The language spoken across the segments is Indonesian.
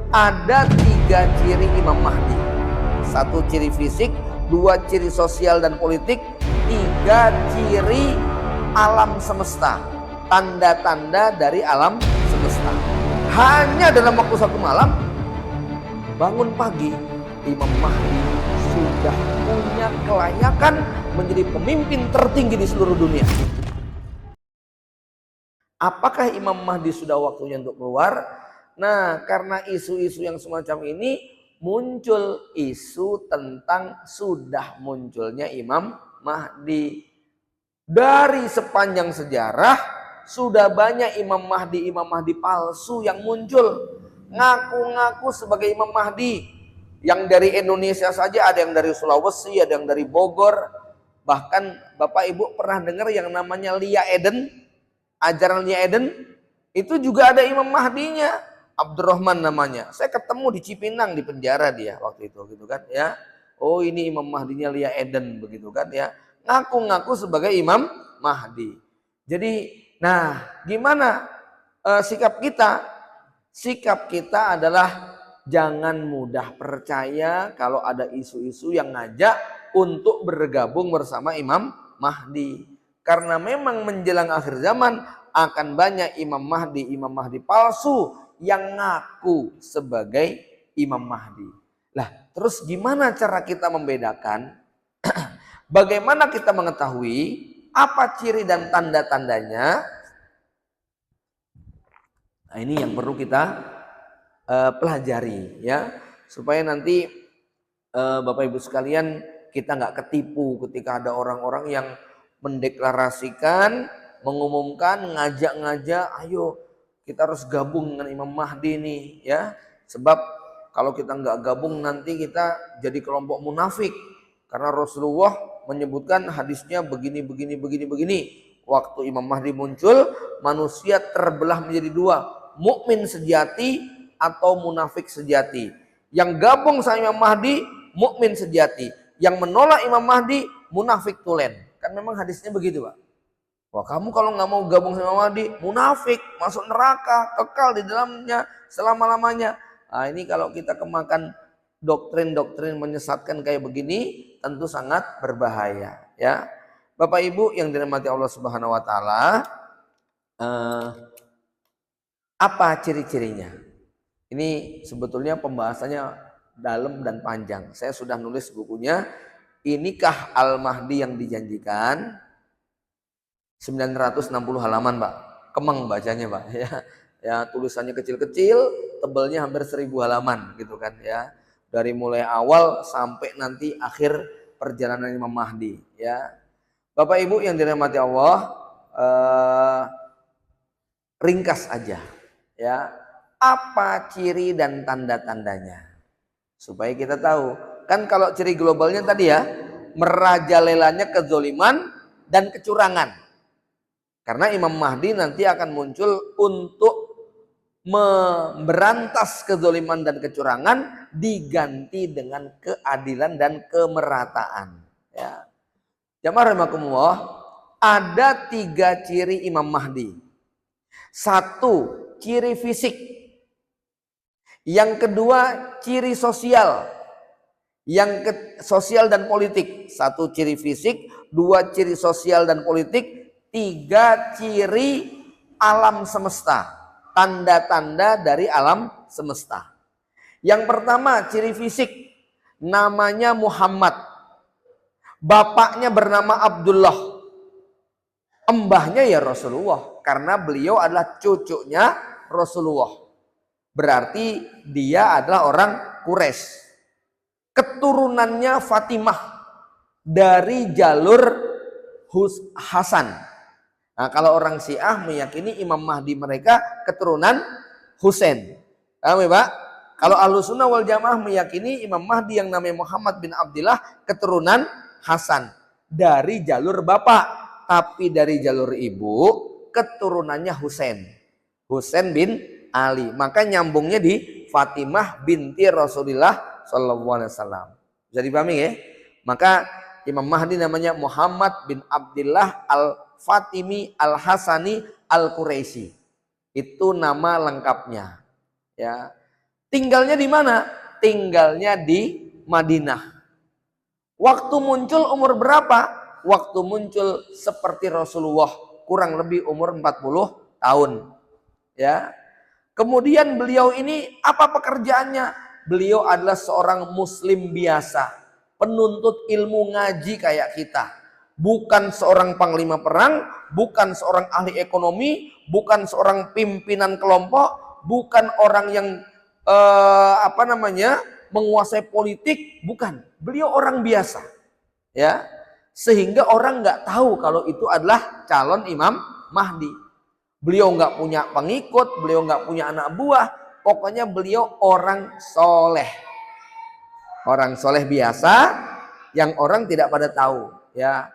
Ada 3 ciri Imam Mahdi. 1 ciri fisik, 2 ciri sosial dan politik, 3 ciri alam semesta. Tanda-tanda dari alam semesta. Hanya dalam waktu 1 malam, bangun pagi, Imam Mahdi sudah punya kelayakan menjadi pemimpin tertinggi di seluruh dunia. Apakah Imam Mahdi sudah waktunya untuk keluar? Nah, karena isu-isu yang semacam ini, muncul isu tentang sudah munculnya Imam Mahdi. Dari sepanjang sejarah, sudah banyak Imam Mahdi palsu yang muncul. Ngaku-ngaku sebagai Imam Mahdi. Yang dari Indonesia saja, ada yang dari Sulawesi, ada yang dari Bogor. Bahkan Bapak Ibu pernah dengar yang namanya Lia Eden? Ajaran Lia Eden? Itu juga ada Imam Mahdinya. Abdurrahman namanya. Saya ketemu di Cipinang di penjara dia waktu itu gitu kan ya. Oh, ini Imam Mahdinya Lia Eden begitu kan ya. Ngaku-ngaku sebagai Imam Mahdi. Jadi, nah, gimana sikap kita? Sikap kita adalah jangan mudah percaya kalau ada isu-isu yang ngajak untuk bergabung bersama Imam Mahdi. Karena memang menjelang akhir zaman akan banyak Imam Mahdi palsu yang ngaku sebagai Imam Mahdi. Lah, terus gimana cara kita membedakan? Bagaimana kita mengetahui apa ciri dan tanda-tandanya? Nah, ini yang perlu kita pelajari ya, supaya nanti Bapak Ibu sekalian kita nggak ketipu ketika ada orang-orang yang mendeklarasikan, mengumumkan, ngajak-ngajak, ayo kita harus gabung dengan Imam Mahdi nih ya. Sebab kalau kita nggak gabung nanti kita jadi kelompok munafik. Karena Rasulullah menyebutkan hadisnya begini. Waktu Imam Mahdi muncul, manusia terbelah menjadi 2. Mukmin sejati atau munafik sejati. Yang gabung sama Imam Mahdi, mukmin sejati. Yang menolak Imam Mahdi, munafik tulen. Kan memang hadisnya begitu, Pak. Wah, kamu kalau nggak mau gabung sama Mahdi, munafik, masuk neraka, kekal di dalamnya selama-lamanya. Nah, ini kalau kita kemakan doktrin-doktrin menyesatkan kayak begini, tentu sangat berbahaya. Ya, Bapak Ibu yang dirahmati Allah Subhanahu Wa Taala, apa ciri-cirinya? Ini sebetulnya pembahasannya dalam dan panjang. Saya sudah nulis bukunya. Inikah Al-Mahdi yang dijanjikan? 960 halaman, Pak. Kemeng bacanya, Pak. Ya, tulisannya kecil-kecil, tebalnya hampir 1000 halaman gitu kan ya. Dari mulai awal sampai nanti akhir perjalanan Imam Mahdi ya. Bapak Ibu yang dirahmati Allah, ringkas aja ya. Apa ciri dan tanda-tandanya? Supaya kita tahu. Kan kalau ciri globalnya tadi ya, merajalelanya kezoliman dan kecurangan. Karena Imam Mahdi nanti akan muncul untuk memberantas kezoliman dan kecurangan diganti dengan keadilan dan kemerataan. Ya. Jamaah rahimakumullah, ada 3 ciri Imam Mahdi. 1, ciri fisik. Yang kedua, ciri sosial. Sosial dan politik. 1 ciri fisik, 2 ciri sosial dan politik, 3 ciri alam semesta, tanda-tanda dari alam semesta. Yang pertama ciri fisik, namanya Muhammad, bapaknya bernama Abdullah, embahnya ya Rasulullah, karena beliau adalah cucunya Rasulullah. Berarti dia adalah orang Quraisy. Keturunannya Fatimah dari jalur Hasan. Nah, kalau orang Syiah meyakini Imam Mahdi mereka keturunan Husain. Paham ya, Pak? Kalau Ahlussunnah wal Jamaah meyakini Imam Mahdi yang namanya Muhammad bin Abdillah keturunan Hasan. Dari jalur bapak. Tapi dari jalur ibu keturunannya Husain. Husain bin Ali. Maka nyambungnya di Fatimah binti Rasulullah SAW. Bisa dipahami ya? Maka Imam Mahdi namanya Muhammad bin Abdillah al-Fatimi al-Hasani al-Quraisy. Itu nama lengkapnya. Ya. Tinggalnya di mana? Tinggalnya di Madinah. Waktu muncul umur berapa? Waktu muncul seperti Rasulullah, kurang lebih umur 40 tahun. Ya. Kemudian beliau ini apa pekerjaannya? Beliau adalah seorang muslim biasa, penuntut ilmu ngaji kayak kita. Bukan seorang panglima perang, bukan seorang ahli ekonomi, bukan seorang pimpinan kelompok, bukan orang yang menguasai politik, bukan. Beliau orang biasa, ya, sehingga orang nggak tahu kalau itu adalah calon Imam Mahdi. Beliau nggak punya pengikut, beliau nggak punya anak buah, pokoknya beliau orang soleh biasa yang orang tidak pada tahu, ya.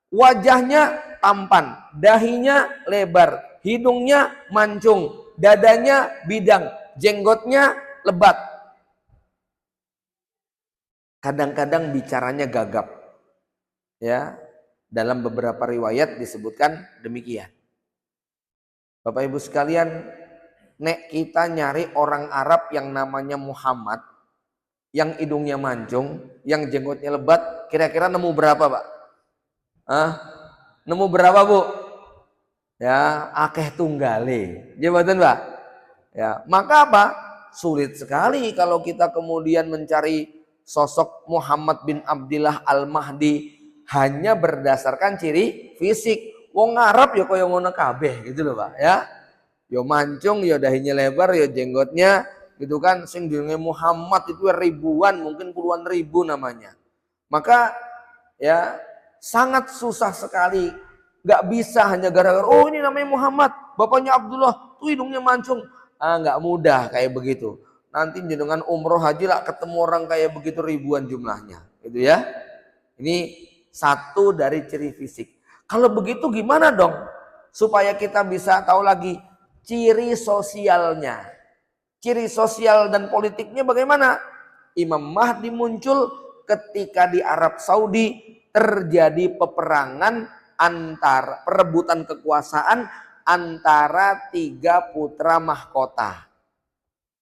Wajahnya tampan, dahinya lebar, hidungnya mancung, dadanya bidang, jenggotnya lebat. Kadang-kadang bicaranya gagap. Ya, dalam beberapa riwayat disebutkan demikian. Bapak Ibu sekalian, nek kita nyari orang Arab yang namanya Muhammad, yang hidungnya mancung, yang jenggotnya lebat, kira-kira nemu berapa, Pak? Nemu berapa, Bu? Ya, akeh tunggale. Jabatan, Pak. Ya, maka apa? Sulit sekali kalau kita kemudian mencari sosok Muhammad bin Abdillah Al-Mahdi hanya berdasarkan ciri fisik. Wong Arab ya koyo ngono kabeh gitu loh, Pak, ya. Yo mancung, yo dahinya lebar, yo jenggotnya gitu kan. Sing jenenge Muhammad itu ribuan, mungkin puluhan ribu namanya. Maka ya sangat susah sekali, nggak bisa hanya gara-gara oh ini namanya Muhammad, bapaknya Abdullah, tuh hidungnya mancung. Nggak mudah kayak begitu. Nanti jenengan umroh haji lah ketemu orang kayak begitu ribuan jumlahnya, gitu ya. Ini satu dari ciri fisik. Kalau begitu gimana dong supaya kita bisa tahu lagi ciri sosialnya? Ciri sosial dan politiknya bagaimana? Imam Mahdi muncul ketika di Arab Saudi terjadi peperangan antara perebutan kekuasaan antara 3 putra mahkota.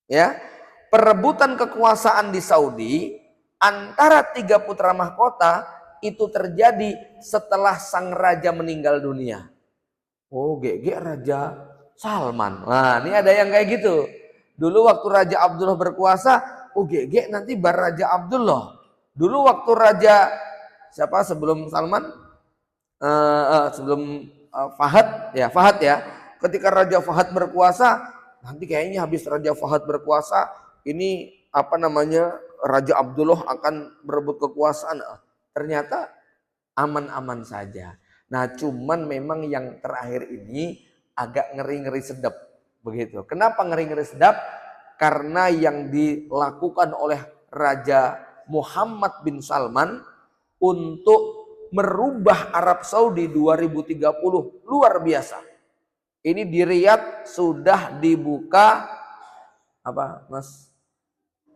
Ya, perebutan kekuasaan di Saudi antara 3 putra mahkota itu terjadi setelah sang raja meninggal dunia. Oh, GG Raja Salman. Nah, ini ada yang kayak gitu. Dulu waktu Raja Abdullah berkuasa, oh GG nanti bar Raja Abdullah. Dulu waktu Raja siapa sebelum Salman? Sebelum Fahad ya. Ketika Raja Fahad berkuasa, nanti kayaknya habis Raja Fahad berkuasa, ini Raja Abdullah akan berebut kekuasaan. Ternyata aman-aman saja. Nah, cuman memang yang terakhir ini agak ngeri-ngeri sedap begitu. Kenapa ngeri-ngeri sedap? Karena yang dilakukan oleh Raja Muhammad bin Salman untuk merubah Arab Saudi 2030 luar biasa. Ini di Riyadh sudah dibuka Mas?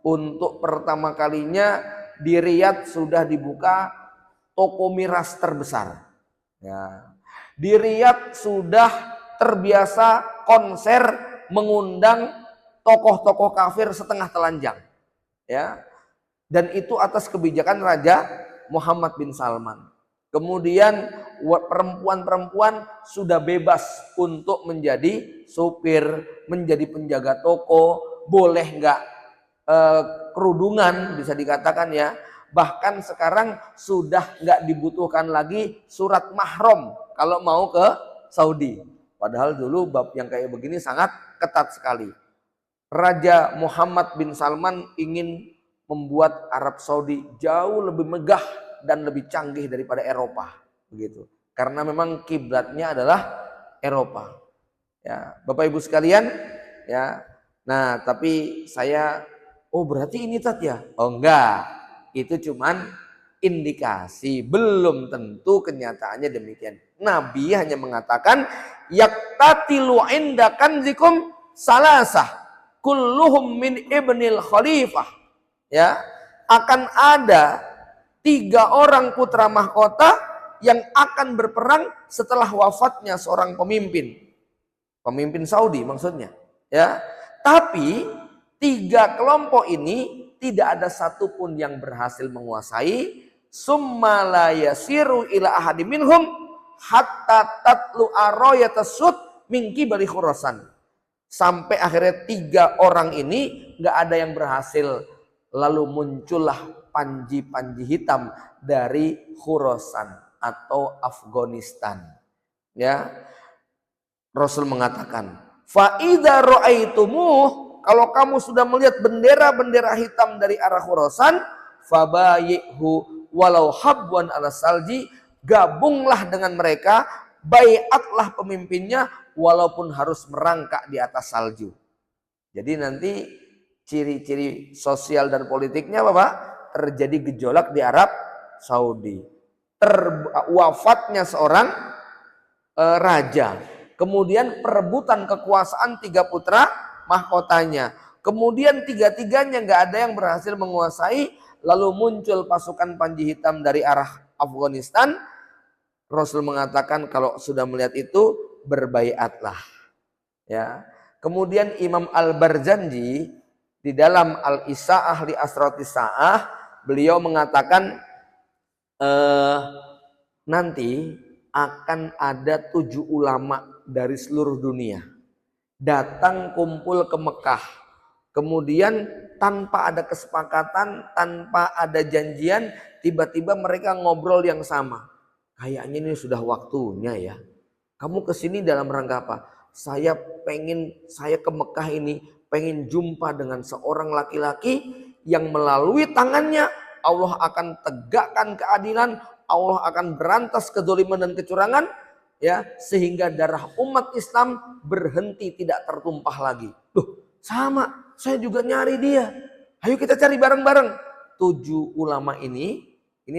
Untuk pertama kalinya di Riyadh sudah dibuka toko miras terbesar. Ya. Di Riyadh sudah terbiasa konser mengundang tokoh-tokoh kafir setengah telanjang. Ya. Dan itu atas kebijakan Raja Muhammad bin Salman. Kemudian perempuan-perempuan sudah bebas untuk menjadi supir, menjadi penjaga toko, boleh nggak kerudungan bisa dikatakan ya. Bahkan sekarang sudah nggak dibutuhkan lagi surat mahram kalau mau ke Saudi. Padahal dulu bab yang kayak begini sangat ketat sekali. Raja Muhammad bin Salman ingin membuat Arab Saudi jauh lebih megah dan lebih canggih daripada Eropa, begitu. Karena memang kiblatnya adalah Eropa. Ya, Bapak Ibu sekalian, ya. Nah, tapi saya berarti ini Tat ya? Oh enggak. Itu cuman indikasi, belum tentu kenyataannya demikian. Nabi hanya mengatakan yaktatilu inda kanzikum salasah kulluhum min ibnil khalifah. Ya, akan ada 3 orang putra mahkota yang akan berperang setelah wafatnya seorang pemimpin Saudi maksudnya. Ya, tapi Tiga kelompok ini tidak ada satupun yang berhasil menguasai. Summa la yasiru ila ahadi minhum hatta tatlu aroyatasud min qibali Khurasan. Sampai akhirnya tiga orang ini nggak ada yang berhasil. Lalu muncullah panji-panji hitam dari Khurasan atau Afghanistan. Ya, Rasul mengatakan, fa idza ra'aitumuh, kalau kamu sudah melihat bendera-bendera hitam dari arah Khurasan, fabayihu walau habwan ala salji, gabunglah dengan mereka, baiatlah pemimpinnya walaupun harus merangkak di atas salju. Jadi nanti ciri-ciri sosial dan politiknya apa Pak? Terjadi gejolak di Arab Saudi. Wafatnya seorang raja. Kemudian perebutan kekuasaan tiga putra mahkotanya. Kemudian tiga-tiganya nggak ada yang berhasil menguasai. Lalu muncul pasukan panji hitam dari arah Afghanistan. Rasul mengatakan kalau sudah melihat itu berbaiatlah. Ya. Kemudian Imam Al-Barzanji di dalam Al-Isa'ah li Asratis Sa'ah, beliau mengatakan nanti akan ada 7 ulama dari seluruh dunia datang kumpul ke Mekah. Kemudian tanpa ada kesepakatan, tanpa ada janjian, tiba-tiba mereka ngobrol yang sama. Kayaknya ini sudah waktunya ya. Kamu kesini dalam rangka apa? Saya ke Mekah ini pengen jumpa dengan seorang laki-laki yang melalui tangannya Allah akan tegakkan keadilan, Allah akan berantas kezaliman dan kecurangan, ya, sehingga darah umat Islam berhenti tidak tertumpah lagi. Loh, sama, saya juga nyari dia. Ayo kita cari bareng-bareng. 7 ulama ini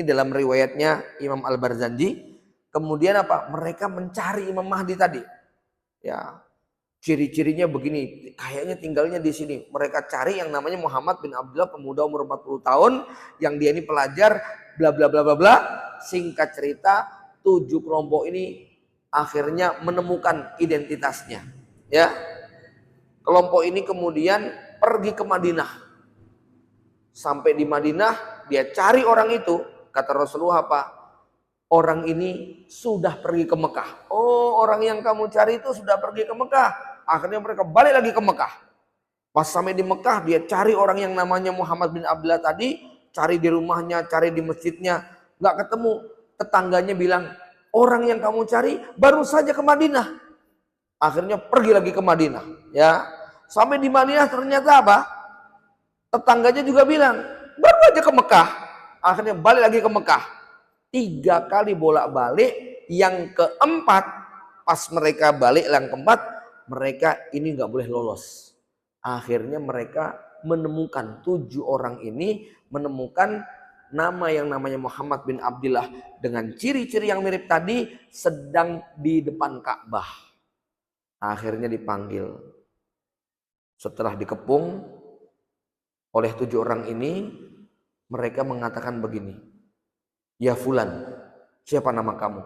dalam riwayatnya Imam Al-Barzanji. Kemudian apa? Mereka mencari Imam Mahdi tadi. Ya, ciri-cirinya begini, kayaknya tinggalnya di sini. Mereka cari yang namanya Muhammad bin Abdullah, pemuda umur 40 tahun, yang dia ini pelajar, bla bla bla bla bla. Singkat cerita, 7 kelompok ini akhirnya menemukan identitasnya. Ya, kelompok ini kemudian pergi ke Madinah. Sampai di Madinah, dia cari orang itu. Kata Rasulullah apa? Orang ini sudah pergi ke Mekah. Oh, orang yang kamu cari itu sudah pergi ke Mekah. Akhirnya mereka balik lagi ke Mekah. Pas sampai di Mekah, dia cari orang yang namanya Muhammad bin Abdullah tadi. Cari di rumahnya, cari di masjidnya. Nggak ketemu. Tetangganya bilang, orang yang kamu cari baru saja ke Madinah. Akhirnya pergi lagi ke Madinah. Ya, sampai di Madinah ternyata apa? Tetangganya juga bilang, baru aja ke Mekah. Akhirnya balik lagi ke Mekah. 3 kali bolak-balik. Yang keempat, pas mereka balik yang keempat, mereka ini nggak boleh lolos. Akhirnya mereka menemukan 7 orang ini, menemukan nama yang namanya Muhammad bin Abdullah dengan ciri-ciri yang mirip tadi sedang di depan Ka'bah. Akhirnya dipanggil. Setelah dikepung oleh 7 orang ini, mereka mengatakan begini, ya Fulan, siapa nama kamu?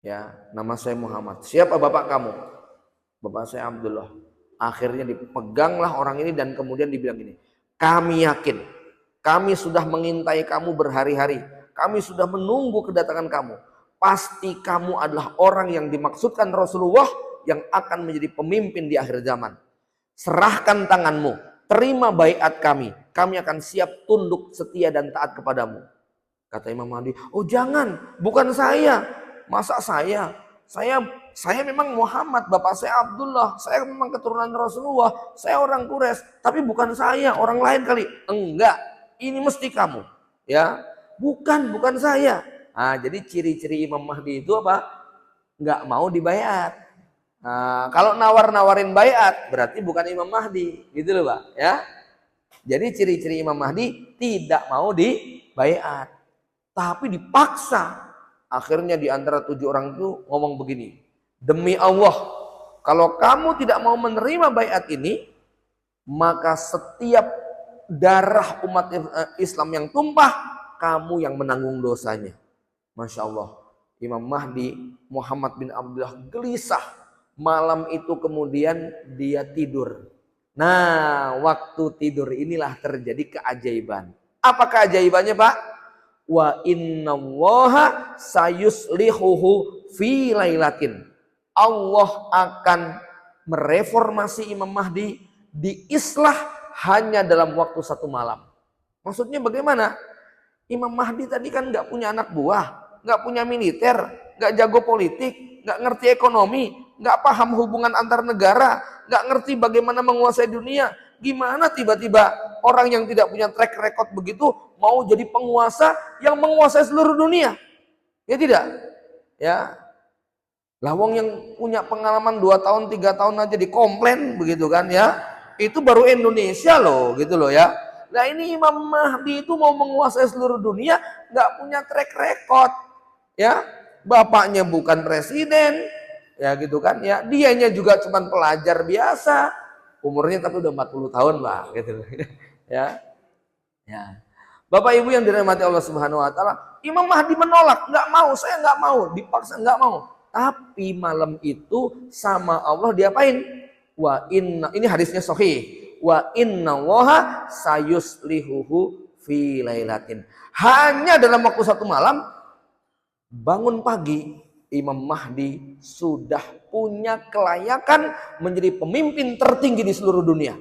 Ya, nama saya Muhammad. Siapa bapak kamu? Bapak saya Abdullah. Akhirnya dipeganglah orang ini dan kemudian dibilang gini, kami yakin, kami sudah mengintai kamu berhari-hari. Kami sudah menunggu kedatangan kamu. Pasti kamu adalah orang yang dimaksudkan Rasulullah yang akan menjadi pemimpin di akhir zaman. Serahkan tanganmu, terima baiat kami. Kami akan siap tunduk, setia dan taat kepadamu. Kata Imam Mahdi, oh jangan, bukan saya. Masa saya? Saya memang Muhammad, bapak saya Abdullah. Saya memang keturunan Rasulullah. Saya orang Quraisy, tapi bukan saya, orang lain kali. Enggak, ini mesti kamu. Ya, bukan saya. Nah, jadi ciri-ciri Imam Mahdi itu apa? Enggak mau dibaiat. Nah, kalau nawar-nawarin baiat berarti bukan Imam Mahdi, gitu loh Pak. Ya, jadi ciri-ciri Imam Mahdi tidak mau dibaiat. Tapi dipaksa. Akhirnya di antara 7 orang itu ngomong begini. Demi Allah, kalau kamu tidak mau menerima baiat ini, maka setiap darah umat Islam yang tumpah, kamu yang menanggung dosanya. Masya Allah. Imam Mahdi Muhammad bin Abdullah gelisah. Malam itu kemudian dia tidur. Nah, waktu tidur inilah terjadi keajaiban. Apa keajaibannya, Pak? Wa innallaha sayuslihuhu fi lailatin. Allah akan mereformasi Imam Mahdi, diislah hanya dalam waktu satu malam. Maksudnya bagaimana? Imam Mahdi tadi kan nggak punya anak buah, nggak punya militer, nggak jago politik, nggak ngerti ekonomi, nggak paham hubungan antar negara, nggak ngerti bagaimana menguasai dunia. Gimana tiba-tiba orang yang tidak punya track record begitu mau jadi penguasa yang menguasai seluruh dunia? Ya tidak? Ya. Lawang yang punya pengalaman 2 tahun, 3 tahun aja dikomplain begitu kan ya. Itu baru Indonesia loh, gitu loh ya. Nah ini Imam Mahdi itu mau menguasai seluruh dunia, nggak punya track record, ya. Bapaknya bukan presiden, ya gitu kan, ya. Dianya juga cuman pelajar biasa, umurnya tapi udah 40 tahun lah, gitu loh, ya. Ya. Bapak Ibu yang dirahmati Allah Subhanahu Wa Taala, Imam Mahdi menolak, nggak mau, saya nggak mau, dipaksa nggak mau. Tapi malam itu sama Allah diapain? Wa inna, ini hadisnya sahih. Wa inna waha sayuslihuhu fi lailatin. Hanya dalam waktu satu malam, bangun pagi, Imam Mahdi sudah punya kelayakan menjadi pemimpin tertinggi di seluruh dunia.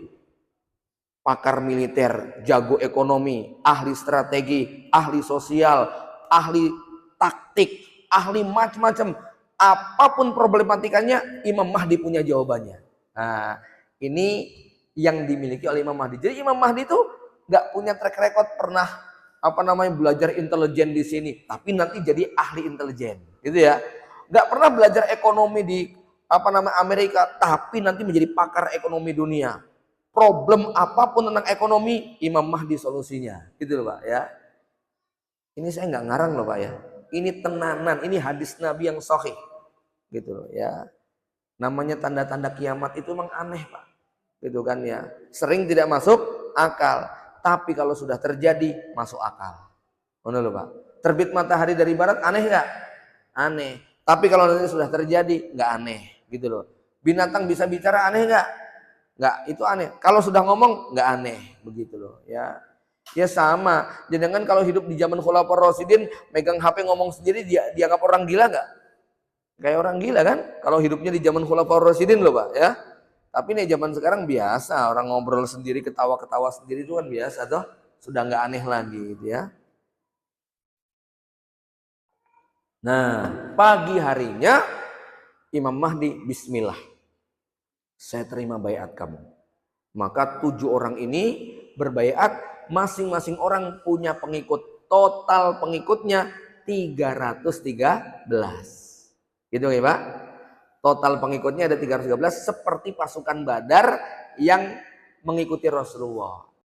Pakar militer, jago ekonomi, ahli strategi, ahli sosial, ahli taktik, ahli macam-macam. Apapun problematikanya, Imam Mahdi punya jawabannya. Nah, ini yang dimiliki oleh Imam Mahdi. Jadi Imam Mahdi itu nggak punya track record pernah belajar intelijen di sini, tapi nanti jadi ahli intelijen, gitu ya. Nggak pernah belajar ekonomi di Amerika, tapi nanti menjadi pakar ekonomi dunia. Problem apapun tentang ekonomi, Imam Mahdi solusinya, gitu loh Pak ya. Ini saya nggak ngarang loh Pak ya. Ini tenanan, ini hadis Nabi yang sahih, gitu loh ya. Namanya tanda-tanda kiamat itu memang aneh Pak, gitu kan ya. Sering tidak masuk akal, tapi kalau sudah terjadi masuk akal. Benar loh Pak. Terbit matahari dari barat aneh nggak? Aneh. Tapi kalau nanti sudah terjadi nggak aneh, gitu loh. Binatang bisa bicara aneh nggak? Nggak, itu aneh. Kalau sudah ngomong nggak aneh, begitu loh ya. Ya sama. Jangan kalau hidup di zaman Khulafaur Rasyidin megang HP ngomong sendiri dia dianggap orang gila nggak? Kayak orang gila kan? Kalau hidupnya di zaman Khulafaur Rasyidin loh Pak ya. Tapi nih zaman sekarang biasa orang ngobrol sendiri, ketawa-ketawa sendiri itu kan biasa toh. Sudah nggak aneh lagi gitu ya. Nah, pagi harinya Imam Mahdi bismillah. Saya terima baiat kamu. Maka 7 orang ini berbaiat, masing-masing orang punya pengikut. Total pengikutnya 313. Gitu ya Pak? Total pengikutnya ada 313 seperti pasukan Badar yang mengikuti Rasulullah.